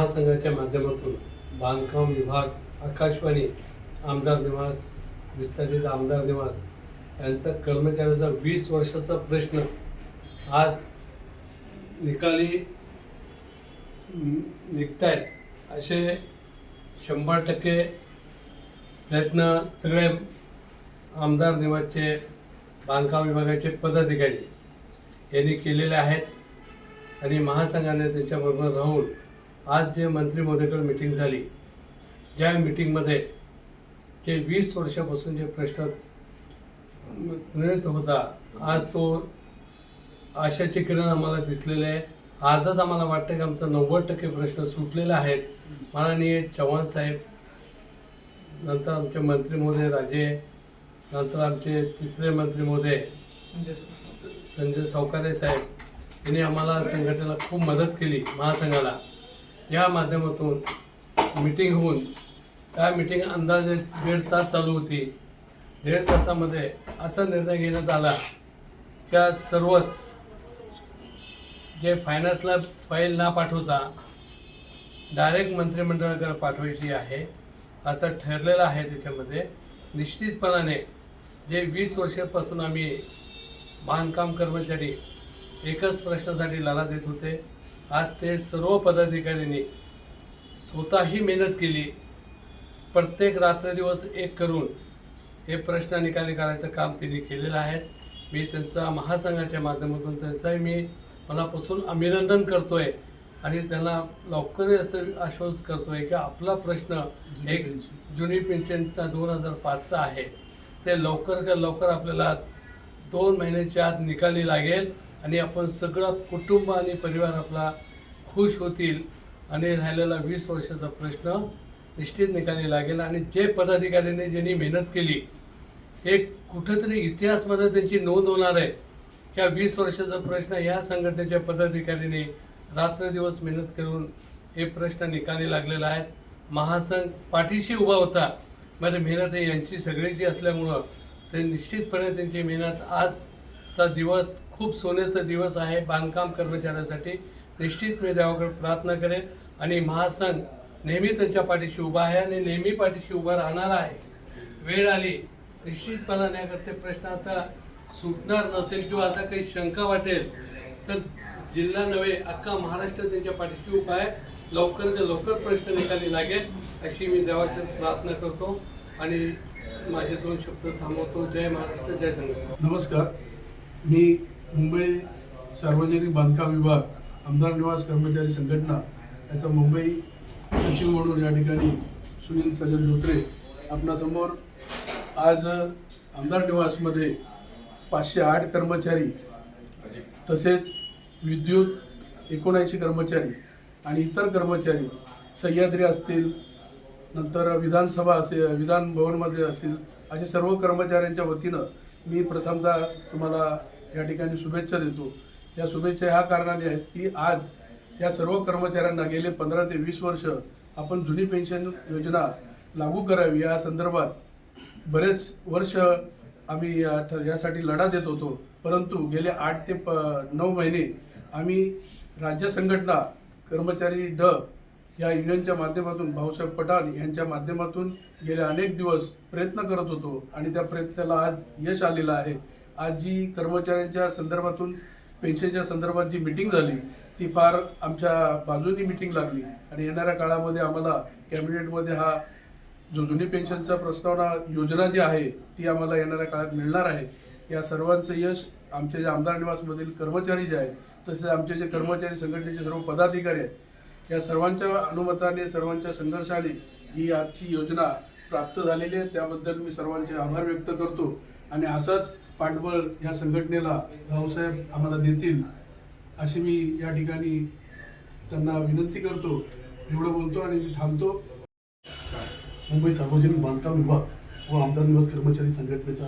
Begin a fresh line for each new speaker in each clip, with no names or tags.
महासंघाच्या माध्यमातून बांधकाम विभाग, आकाशवाणी, आमदार निवास, विस्तारित आमदार निवास यांचा कर्मचाऱ्याचा 20 वर्षाचा प्रश्न आज निकाली निघतायत असे 100% प्रयत्न सगळे आमदार निवासचे बांधकाम विभागाचे पदाधिकारी यांनी केलेले आहेत आणि महासंघाने त्यांच्याबरोबर राहून आज जे मंत्री महोदयाकडे मीटिंग झाली, ज्या मीटिंगमध्ये जे 20 वर्षापासून जे प्रश्न निर्णित होता, आज तो आशाचे किरण आम्हाला दिसलेले आहे. आजच आम्हाला वाटतं की आमचा 90% प्रश्न सुटलेले आहेत. माननीय चव्हाण साहेब, नंतर आमचे मंत्री महोदय राजे, नंतर आमचे तिसरे मंत्री महोदय संजय सावकारे साहेब यांनी आम्हाला संघटनेला खूप मदत केली. महासंघाला या माध्यमातून मीटिंग होऊन, त्या मीटिंग अंदाजे 1.5 तास चालू होती. 1.5 तासामध्ये असा निर्णय घेण्यात आला की सर्वच जे फायनान्सला फाईल ना पाठवता डायरेक्ट मंत्रिमंडळाकडे पाठवायची आहे असं ठरलेलं आहे. त्याच्यामध्ये निश्चितपणाने जे 20 वर्षापासून आम्ही बांधकाम कर्मचारी एकच प्रश्नासाठी लढा देत होते, आज ते सर्व पदाधिकाऱ्यांनी स्वतःही मेहनत केली. प्रत्येक रात्रदिवस एक करून हे प्रश्न निकाली काढायचं काम त्यांनी केलेलं आहे. मी त्यांचा महासंघाच्या माध्यमातून त्यांचाही मी मनापासून अभिनंदन करतो आहे आणि त्यांना लवकर असं आश्वासन करतो आहे की आपला प्रश्न एक जुनी पेन्शनचा 2005चा आहे, ते लवकर आपल्याला 2 महिन्याच्या आत निकाली लागेल आणि आपण सगळं कुटुंब आणि परिवार आपला खुश होतील आणि राहिलेला 20 वर्षाचा प्रश्न निश्चित निकाली लागेल. आणि जे पदाधिकाऱ्यांनी ज्यांनी मेहनत केली, एक कुठंतरी इतिहासमध्ये त्यांची नोंद होणार आहे की 20 वर्षाचा प्रश्न या संघटनेच्या पदाधिकाऱ्यांनी रात्रदिवस मेहनत करून हे प्रश्न निकाली लागलेला आहे. महासंघ पाठीशी उभा होता. म्हणजे मेहनत ही यांची सगळ्याची असल्यामुळं ते निश्चितपणे त्यांची मेहनत, आजचा दिवस खूप सोन्याचा दिवस आहे बांधकाम कर्मचाऱ्यांसाठी. निश्चित मी देवाकडे प्रार्थना करेन आणि महासंघ नेहमी त्यांच्या पाठीशी उभा आहे आणि नेहमी पाठीशी उभा राहणार आहे. वेळ आली निश्चितपणाने अगर ते प्रश्न आता सुटणार नसेल किंवा असा काही शंका वाटेल तर जिल्हा नव्हे अख्खा महाराष्ट्र त्यांच्या पाठीशी उभा आहे. लवकर प्रश्न निकाली लागेल अशी मी देवाची प्रार्थना करतो आणि माझे 2 शब्द थांबवतो. जय महाराष्ट्र, जय संघ.
नमस्कार, मी मुंबई सार्वजनिक बांधकाम विभाग आमदार निवास कर्मचारी संघटना याचा मुंबई सचिव म्हणून या ठिकाणी सुनील सजन धोत्रे आपणासमोर आज आमदार निवासमध्ये 508 कर्मचारी, तसेच विद्युत 79 कर्मचारी आणि इतर कर्मचारी, सह्याद्री असतील, नंतर विधानसभा असेल, विधान भवनमध्ये असेल, असे सर्व कर्मचाऱ्यांच्या वतीनं मी प्रथमतः तुम्हाला या ठिकाणी शुभेच्छा देतो. या शुभेच्छा ह्या कारणाने आहेत की आज या सर्व कर्मचाऱ्यांना गेले 15 ते 20 वर्ष आपण जुनी पेन्शन योजना लागू करावी या संदर्भात बरेच वर्ष आम्ही यासाठी लढा देत होतो. परंतु गेले 8 ते 9 महिने आम्ही राज्य संघटना कर्मचारी या युनियनच्या माध्यमातून भाऊसाहेब पठाण यांच्या माध्यमातून गेले अनेक दिवस प्रयत्न करत होतो आणि त्या प्रयत्नाला आज यश आलेलं आहे. आज जी कर्मचाऱ्यांच्या संदर्भातून पेन्शनच्या संदर्भात जी मीटिंग झाली ती फार आमच्या बाजूनी मीटिंग लागली आणि येणाऱ्या काळामध्ये आम्हाला कॅबिनेटमध्ये हा जो जुनी पेन्शनचा प्रस्तावना योजना जी आहे ती आम्हाला येणाऱ्या काळात मिळणार आहे. या सर्वांचं यश आमचे जे आमदार निवासमधील कर्मचारी जे आहेत, तसेच आमचे जे कर्मचारी संघटनेचे सर्व पदाधिकारी आहेत, या सर्वांच्या अनुमताने, सर्वांच्या संघर्षाने ही आजची योजना प्राप्त झालेली आहे. त्याबद्दल मी सर्वांचे आभार व्यक्त करतो आणि असंच पाठबळ या संघटनेला भाऊसाहेब आम्हाला देतील अशी मी या ठिकाणी त्यांना विनंती करतो. एवढं बोलतो आणि मी थांबतो.
मुंबई सार्वजनिक बांधकाम विभाग व आमदार निवास कर्मचारी संघटनेचा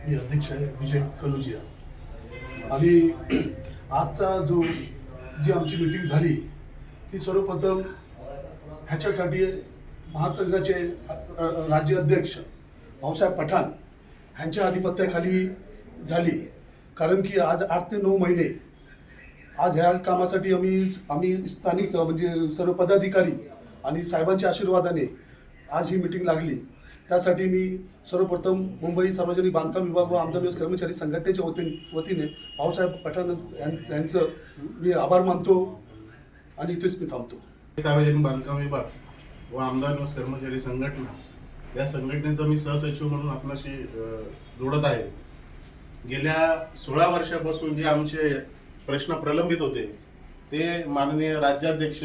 मी अध्यक्ष आहे, विजय कलुजिया. आणि आजचा जी आमची मीटिंग झाली ती सर्वप्रथम ह्याच्यासाठी महासंघाचे राज्य अध्यक्ष भाऊसाहेब पठाण ह्यांच्या आधिपत्याखाली झाली. कारण की आज 8 ते 9 महिने आज ह्या कामासाठी आम्ही स्थानिक म्हणजे सर्व पदाधिकारी आणि साहेबांच्या आशीर्वादाने आज ही मीटिंग लागली. त्यासाठी मी सर्वप्रथम मुंबई सार्वजनिक बांधकाम विभाग व आमदार निवासी कर्मचारी संघटनेच्या वतीने भाऊसाहेब पठाण यांचं मी आभार मानतो आणि इथेच मी थांबतो.
सार्वजनिक बांधकाम विभाग व आमदार निवासी कर्मचारी संघटना या संघटनेचा मी सहसचिव म्हणून आपल्याशी जोडत आहे. गेल्या 16 वर्षापासून जे आमचे प्रश्न प्रलंबित होते ते माननीय राज्याध्यक्ष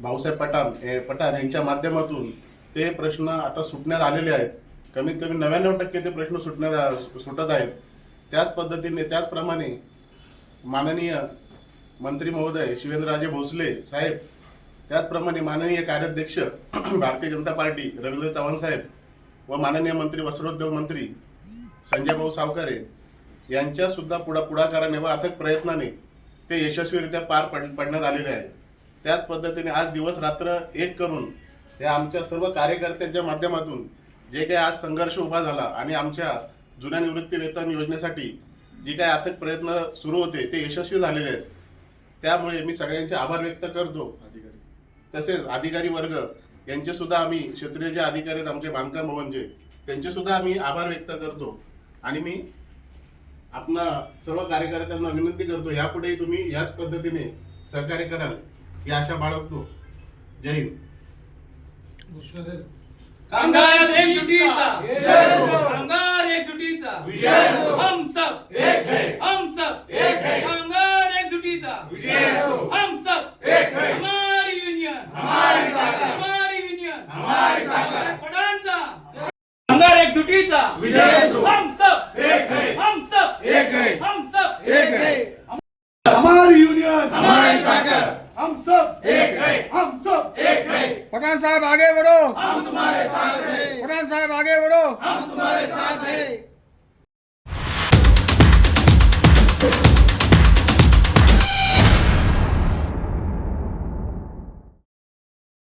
भाऊसाहेब पठाण यांच्या माध्यमातून ते प्रश्न आता सुटण्यात आलेले आहेत. कमीत कमी 99% ते प्रश्न सुटत आहेत. त्याच पद्धतीने त्याचप्रमाणे माननीय मंत्री महोदय शिवेंद्रराजे भोसले साहेब, त्याचप्रमाणे माननीय कार्याध्यक्ष भारतीय जनता पार्टी रवींद्र चव्हाण साहेब व माननीय मंत्री वस्त्रोद्योग मंत्री संजय भाऊ सावकारे यांच्या सुद्धा पुढाकाराने व अथक प्रयत्नाने ते यशस्वीरित्या पार पडण्यात आलेले आहे. त्याच पद्धतीने आज दिवस रात्र एक करून या आमच्या सर्व कार्यकर्त्यांच्या माध्यमातून जे काही आज संघर्ष उभा झाला आणि आमच्या जुन्या निवृत्ती वेतन योजनेसाठी जे काही अथक प्रयत्न सुरू होते ते यशस्वी झालेले आहेत. त्यामुळे मी सगळ्यांचे आभार व्यक्त करतो. तसेच अधिकारी वर्ग यांचे सुद्धा आम्ही क्षेत्रीय जे अधिकारी आहेत आमचे बांधकाम भवनचे त्यांचे सुद्धा आम्ही आभार व्यक्त करतो. आणि मी आपला सर्व कार्यकर्त्यांना विनंती करतो यापुढेही तुम्ही याच पद्धतीने सहकार्य कराल ही आशा बाळगतो. जय हिंद.
कामगार एकजुटीचा कामगार एकजुटीचा हम सब एक है, हम सब एक है. कामगार एकजुटीचा हम सब एक है. हमारी युनियन हमारी ताकत, हमारी युनियन हमारी ताकत. पठाणचा कामगार एकजुटीचा हम सब एक है, हम सब एक है, हम सब एक है.
हमारी यूनियन
हमारी ताकत,
हम सब
एक है,
हम सब
एक है.
पठान साहब आगे बढ़ो,
हम तुम्हारे साथ हैं,
पठान साहब आगे बढ़ो.
हम तुम्हारे साथ हैं.